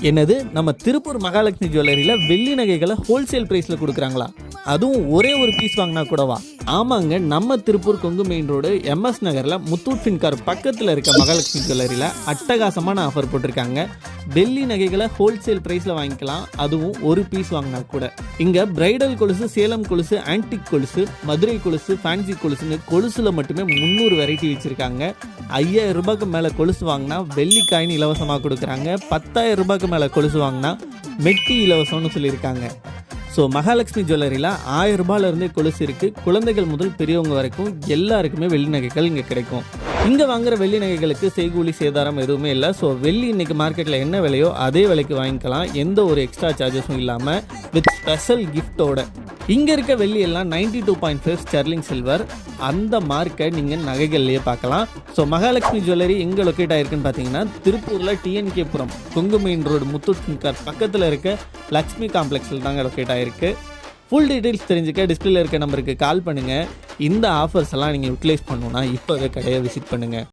என்னது நம்ம திருப்பூர் மகாலட்சுமி ஜுவல்லரியில் வெள்ளி நகைகளை ஹோல்சேல் ப்ரைஸில் கொடுக்குறாங்களா? அதுவும் ஒரே ஒரு பீஸ் வாங்கினா கூடவா? ஆமாங்க, நம்ம Tiruppur Kongu main road MS நகரில் முத்தூட் ஃபின்கார் பக்கத்தில் இருக்க மகாலட்சுமி ஜுவல்லரியில் அட்டகாசமான ஆஃபர் போட்டிருக்காங்க. வெள்ளி நகைகளை ஹோல்சேல் ப்ரைஸில் வாங்கிக்கலாம், அதுவும் ஒரு பீஸ் வாங்கினா கூட. இங்கே பிரைடல் கொலுசு, சேலம் கொலுசு, ஆன்டிக் கொலுசு, மதுரை கொலுசு, ஃபேன்சி கொலுசுன்னு கொலுசுல மட்டுமே 300 வெரைட்டி வச்சுருக்காங்க. 5000 ரூபாய்க்கு மேலே கொலுசு வாங்கினா வெள்ளி காயின் இலவசமாக கொடுக்குறாங்க. 10,000 ரூபாய்க்கு மேலே கொலுசு வாங்கினா மெட்டி இலவசம்னு சொல்லியிருக்காங்க. ஸோ மகாலட்சுமி ஜுவல்லரியில் 1000 ரூபாயிலிருந்தே கொலுசு இருக்குது. குழந்தைகள் முதல் பெரியவங்க வரைக்கும் எல்லாருக்குமே வெள்ளி நகைகள் இங்கே கிடைக்கும். இங்கே வாங்குற வெள்ளி நகைகளுக்கு செய்கூலி சேதாரம் எதுவுமே இல்லை. ஸோ வெள்ளி இன்னைக்கு மார்க்கெட்டில் என்ன விலையோ அதே விலைக்கு வாங்கிக்கலாம், எந்த ஒரு எக்ஸ்ட்ரா சார்ஜஸும் இல்லாமல், வித் ஸ்பெஷல் கிஃப்டோட. இங்கே இருக்க வெள்ளி எல்லாம் 92.5 ஸ்டெர்லிங் சில்வர். அந்த மார்க்கை நீங்கள் நகைகள்லேயே பார்க்கலாம். ஸோ மகாலட்சுமி ஜுவல்லரி எங்கே லொக்கேட் ஆகிருக்குன்னு பார்த்தீங்கன்னா, திருப்பூரில் TNK புரம் கொங்கு மெயின் ரோடு முத்தூட் ஃபின்கார் பக்கத்தில் இருக்க லக்ஷ்மி காம்ப்ளெக்ஸில் தாங்க லொக்கேட் ஆகிருக்கு. ஃபுல் டீட்டெயில்ஸ் தெரிஞ்சுக்க டிஸ்பிளேல இருக்க நம்பருக்கு கால் பண்ணுங்கள். இந்த ஆஃபர்ஸ் எல்லாம் நீங்கள் யூட்டிலைஸ் பண்ணணுன்னா இப்போவே கடையை விசிட் பண்ணுங்கள்.